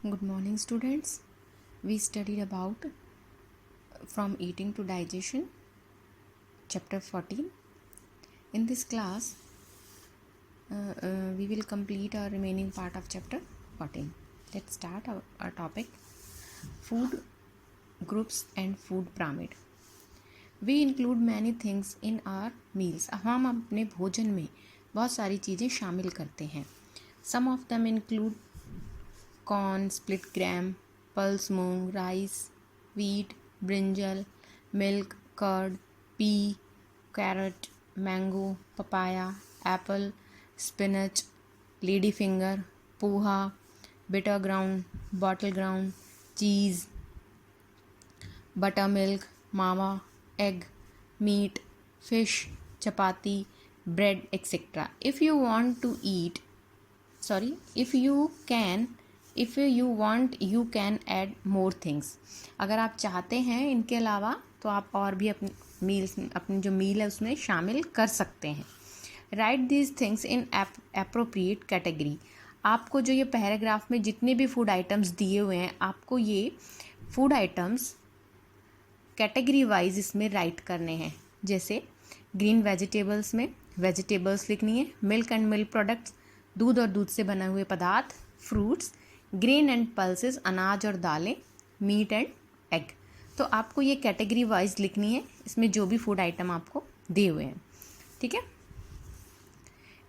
Good morning, students. We studied about From Eating to Digestion, chapter 14. In this class, we will complete our remaining part of chapter 14. Let's start our topic, food groups and food pyramid. We include many things in our meals. हम अपने भोजन में बहुत सारी चीज़ें शामिल करते हैं. Some of them include corn, split gram, pulse moong, rice, wheat, brinjal, milk, curd, pea, carrot, mango, papaya, apple, spinach, ladyfinger, poha, bitter ground, bottle ground, cheese, buttermilk, mawa, egg, meat, fish, chapati, bread, etc. If you want, you can add more things. अगर आप चाहते हैं इनके अलावा तो आप और भी अपनी जो मील है उसमें शामिल कर सकते हैं. Right these things in appropriate category. आपको जो ये पैराग्राफ में जितने भी फूड आइटम्स दिए हुए हैं, आपको ये फूड आइटम्स कैटेगरी वाइज इसमें राइट करने हैं. जैसे ग्रीन वेजिटेबल्स में वेजिटेबल्स लिखनी है, मिल्क एंड मिल्क प्रोडक्ट्स, दूध और दूध से बने हुए पदार्थ, फ्रूट्स, ग्रेन एंड पल्सेस, अनाज और दालें, मीट एंड एग. तो आपको ये कैटेगरी वाइज लिखनी है इसमें जो भी फूड आइटम आपको दिए हुए हैं. ठीक है.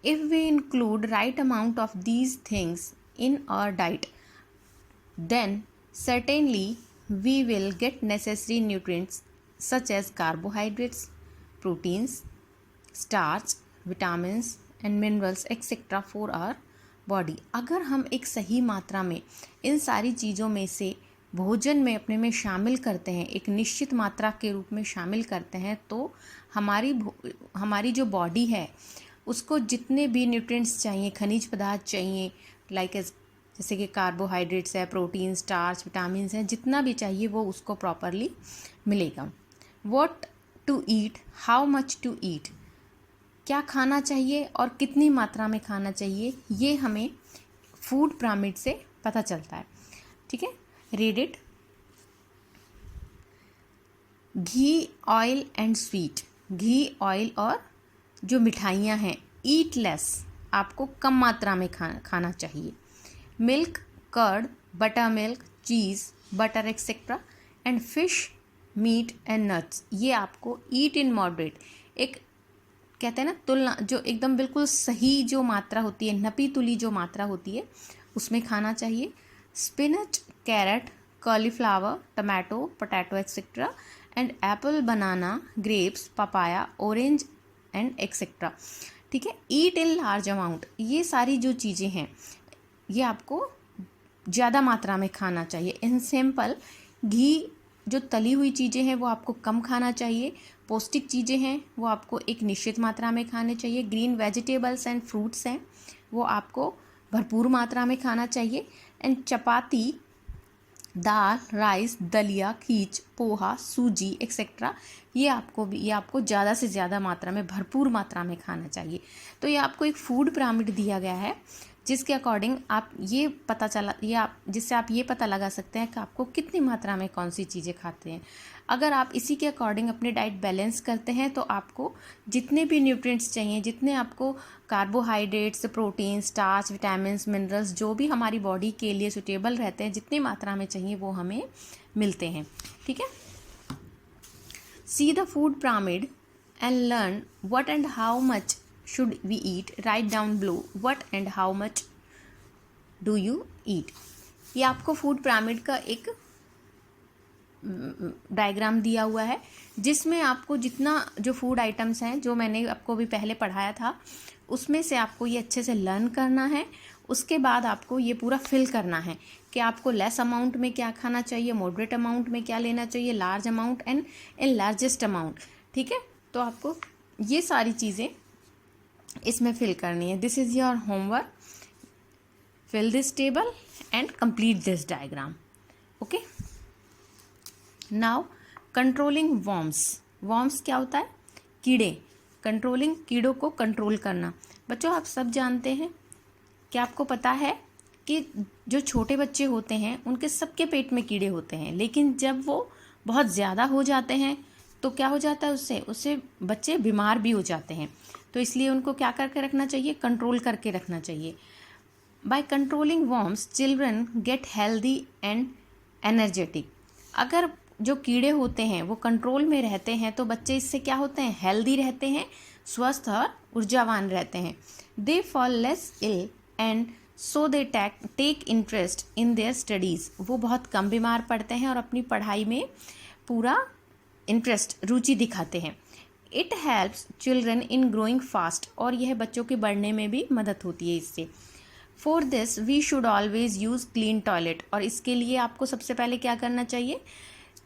If we include right amount of these things in our diet, then certainly we will get necessary nutrients such as carbohydrates, proteins, starch, vitamins and minerals etc. for our body. अगर हम एक सही मात्रा में इन सारी चीज़ों में से भोजन में अपने में शामिल करते हैं, एक निश्चित मात्रा के रूप में शामिल करते हैं, तो हमारी जो बॉडी है उसको जितने भी न्यूट्रिएंट्स चाहिए, खनिज पदार्थ चाहिए, जैसे कि कार्बोहाइड्रेट्स है, प्रोटीन, स्टार्च, विटामिन है, जितना भी चाहिए वो उसको प्रॉपरली मिलेगा. What to eat, how much to eat, क्या खाना चाहिए और कितनी मात्रा में खाना चाहिए, ये हमें फूड पिरामिड से पता चलता है. ठीक है. Read it. Ghee, oil and sweet. Ghee, oil और जो मिठाइयाँ हैं, ईट लेस, आपको कम मात्रा में खाना चाहिए. Milk, curd, butter milk, cheese, butter etcetera and fish, meat and nuts, ये आपको ईट इन मॉडरेट, एक कहते हैं ना तुलना, जो एकदम बिल्कुल सही जो मात्रा होती है, नपी तुली जो मात्रा होती है उसमें खाना चाहिए. Spinach, carrot, cauliflower, tomato, potato etcetera and apple, banana, grapes, papaya, orange and etcetera. ठीक है. ईट इन लार्ज अमाउंट, ये सारी जो चीज़ें हैं ये आपको ज़्यादा मात्रा में खाना चाहिए. इन सिंपल, घी, जो तली हुई चीज़ें हैं वो आपको कम खाना चाहिए. पौष्टिक चीज़ें हैं वो आपको एक निश्चित मात्रा में खाने चाहिए. ग्रीन वेजिटेबल्स एंड फ्रूट्स हैं वो आपको भरपूर मात्रा में खाना चाहिए. एंड चपाती, दाल, राइस, दलिया, खीच, पोहा, सूजी एक्सेट्रा, ये आपको ज़्यादा से ज़्यादा मात्रा में, भरपूर मात्रा में खाना चाहिए. तो ये आपको एक फूड पिरामिड दिया गया है जिसके अकॉर्डिंग जिससे आप ये पता लगा सकते हैं कि आपको कितनी मात्रा में कौन सी चीज़ें खाते हैं. अगर आप इसी के अकॉर्डिंग अपनी डाइट बैलेंस करते हैं तो आपको जितने भी न्यूट्रिएंट्स चाहिए, जितने आपको carbohydrates, protein, starch, vitamins, minerals, जो भी हमारी बॉडी के लिए सुटेबल रहते हैं, जितनी मात्रा में चाहिए वो हमें मिलते हैं. ठीक है. See the food pyramid and learn what and how much should we eat. Write down below what and how much do you eat. ये आपको फूड पिरामिड का एक डायग्राम दिया हुआ है जिसमें आपको जितना जो फूड आइटम्स हैं जो मैंने आपको भी पहले पढ़ाया था उसमें से आपको ये अच्छे से लर्न करना है. उसके बाद आपको ये पूरा फिल करना है कि आपको लेस अमाउंट में क्या खाना चाहिए, मॉडरेट अमाउंट में क्या लेना चाहिए, large amount and in largest amount. ठीक है. तो आपको ये सारी चीज़ें इसमें फिल करनी है. This is your homework. Fill this table and complete this diagram. Okay. Now controlling worms. Worms क्या होता है? कीड़े. कीड़ों को कंट्रोल करना. बच्चों आप सब जानते हैं, क्या आपको पता है कि जो छोटे बच्चे होते हैं उनके सबके पेट में कीड़े होते हैं, लेकिन जब वो बहुत ज़्यादा हो जाते हैं तो क्या हो जाता है, उससे बच्चे बीमार भी हो जाते हैं। तो इसलिए उनको क्या करके रखना चाहिए, कंट्रोल करके रखना चाहिए। By controlling worms children gate healthy and energetic. अगर जो कीड़े होते हैं वो कंट्रोल में रहते हैं तो बच्चे इससे क्या होते हैं, हेल्दी रहते हैं, स्वस्थ और ऊर्जावान रहते हैं। They fall less ill and so they take interest in their studies. वो बहुत कम बीमार पड़ते हैं और अपनी पढ़ाई में पूरा इंटरेस्ट, रुचि दिखाते हैं। It helps children in growing fast, और यह बच्चों के बढ़ने में भी मदद होती है इससे। For this we should always use clean toilet, और इसके लिए आपको सबसे पहले क्या करना चाहिए,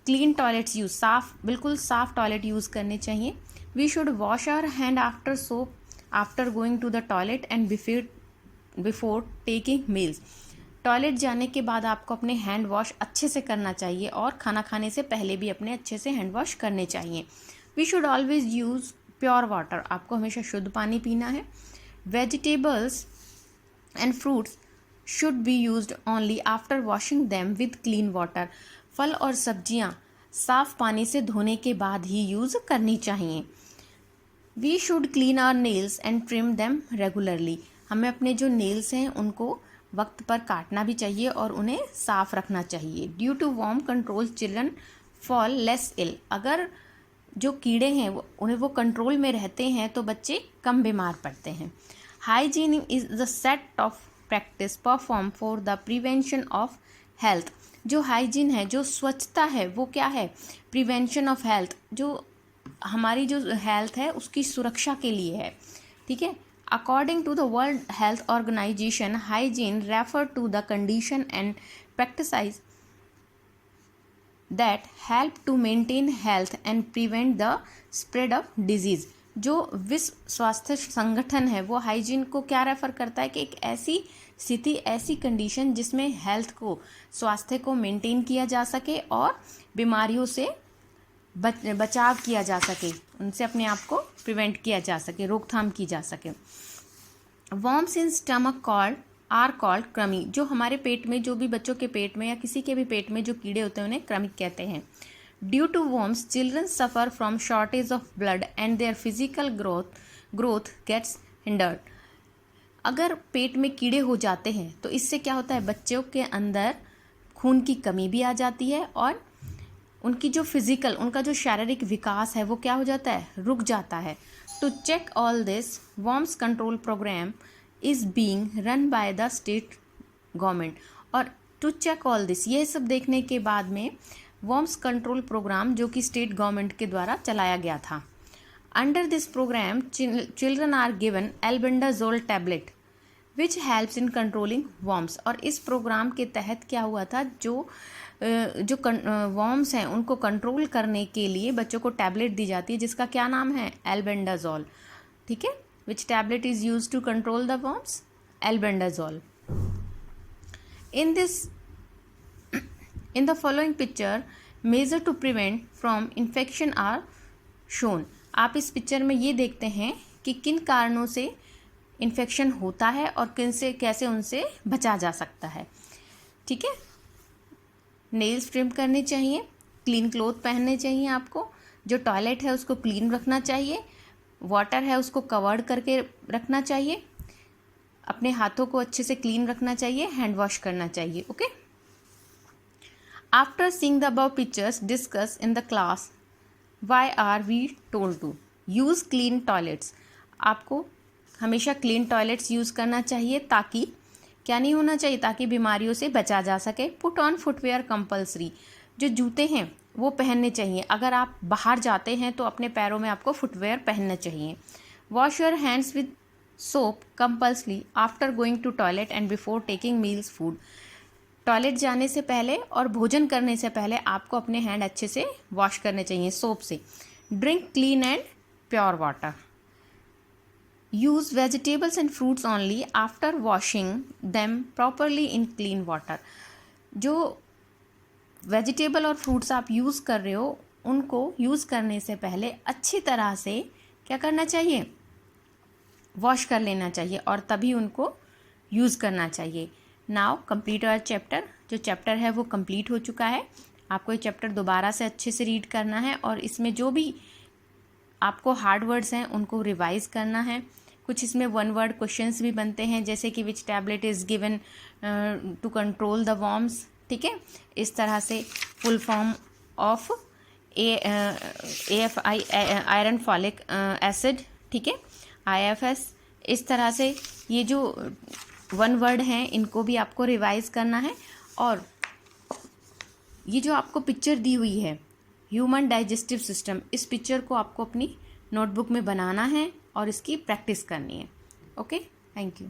क्लीन टॉयलेट्स यूज़, बिल्कुल साफ़ टॉयलेट यूज़ करने चाहिए। We should wash our hand after soap after going to the toilet and before taking meals. Toilet जाने के बाद आपको अपने हैंड वॉश अच्छे से करना चाहिए और खाना खाने से पहले भी अपने अच्छे से हैंड वॉश करने चाहिए। We should always use pure water, आपको हमेशा शुद्ध पानी पीना है। Vegetables and fruits should be used only after washing them with clean water. फल और सब्जियां साफ पानी से धोने के बाद ही यूज़ करनी चाहिए। We should clean our nails and trim them regularly. हमें अपने जो नेल्स हैं उनको वक्त पर काटना भी चाहिए और उन्हें साफ रखना चाहिए। Due to worm control children fall less ill. अगर जो कीड़े हैं उन्हें वो कंट्रोल में रहते हैं तो बच्चे कम बीमार पड़ते हैं। Hygiene is the set of practice perform for the prevention of health. जो हाइजीन है, जो स्वच्छता है, वो क्या है, प्रिवेंशन ऑफ हेल्थ, जो हमारी जो हेल्थ है उसकी सुरक्षा के लिए है। ठीक है। According to the World Health Organization, hygiene refer to the condition and practice that help to maintain health and prevent the spread of disease। जो विश्व स्वास्थ्य संगठन है वो हाइजीन को क्या रेफर करता है कि एक ऐसी स्थिति, ऐसी कंडीशन जिसमें हेल्थ को, स्वास्थ्य को मेंटेन किया जा सके और बीमारियों से बचाव किया जा सके, उनसे अपने आप को प्रिवेंट किया जा सके, रोकथाम की जा सके। Worms in stomach are called कृमि। जो हमारे पेट में, जो भी बच्चों के पेट में या किसी के भी पेट में जो कीड़े होते हैं उन्हें कृमि कहते हैं। Due to worms children suffer from shortage of blood and their physical growth gets hindered. अगर पेट में कीड़े हो जाते हैं तो इससे क्या होता है, बच्चों के अंदर खून की कमी भी आ जाती है और उनकी जो फिजिकल, उनका जो शारीरिक विकास है वो क्या हो जाता है, रुक जाता है। To check all this worms control programme is being run by the state government. और टू चेक ऑल दिस, ये सब देखने के बाद में वर्म्स कंट्रोल प्रोग्राम जो कि स्टेट गवर्नमेंट के द्वारा चलाया गया था। Under this programme children are given albendazole tablet which helps in controlling worms. और इस प्रोग्राम के तहत क्या हुआ था, जो वर्म्स हैं उनको कंट्रोल करने के लिए बच्चों को टैबलेट दी जाती है जिसका क्या नाम है, एल्बेंडाजोल। ठीक है। Which tablet is used to control the worms? Albendazole. In the following picture, measures to prevent from infection are shown. आप इस पिक्चर में ये देखते हैं कि किन कारणों से इन्फेक्शन होता है और कैसे उनसे बचा जा सकता है। ठीक है। नेल्स ट्रिम करने चाहिए, क्लीन क्लोथ पहनने चाहिए आपको, जो टॉयलेट है उसको क्लीन रखना चाहिए, वाटर है उसको कवर्ड करके रखना चाहिए, अपने हाथों को अच्छे से क्लीन रखना चाहिए, हैंड वॉश करना चाहिए। Okay. After seeing the above pictures discuss in the class why are we told to use clean toilets. आपको हमेशा क्लीन टॉयलेट्स यूज़ करना चाहिए, ताकि क्या नहीं होना चाहिए, ताकि बीमारियों से बचा जा सके। Put on footwear compulsory. जो जूते हैं वो पहनने चाहिए। अगर आप बाहर जाते हैं तो अपने पैरों में आपको फुटवेयर पहनना चाहिए। Wash your hands with soap compulsory after going to toilet and before taking meals food. Toilet जाने से पहले और भोजन करने से पहले आपको अपने हैंड अच्छे से वॉश करने चाहिए सोप से। Drink clean and pure water. Use vegetables and fruits only after washing them properly in clean water. जो वेजिटेबल और फ्रूट्स आप यूज़ कर रहे हो उनको यूज़ करने से पहले अच्छी तरह से क्या करना चाहिए, वॉश कर लेना चाहिए और तभी उनको यूज़ करना चाहिए। Now complete our chapter. जो चैप्टर है वो कंप्लीट हो चुका है। आपको ये चैप्टर दोबारा से अच्छे से रीड करना है और इसमें जो भी आपको हार्ड वर्ड्स हैं उनको रिवाइज करना है। कुछ इसमें वन वर्ड क्वेश्चंस भी बनते हैं, जैसे कि which tablet is given to control the worms. ठीक है, इस तरह से full form of AFI iron folic acid. ठीक है, IFS। इस तरह से ये जो वन वर्ड हैं इनको भी आपको रिवाइज करना है। और ये जो आपको पिक्चर दी हुई है ह्यूमन डाइजेस्टिव सिस्टम, इस पिक्चर को आपको अपनी नोटबुक में बनाना है और इसकी प्रैक्टिस करनी है। Okay, thank you.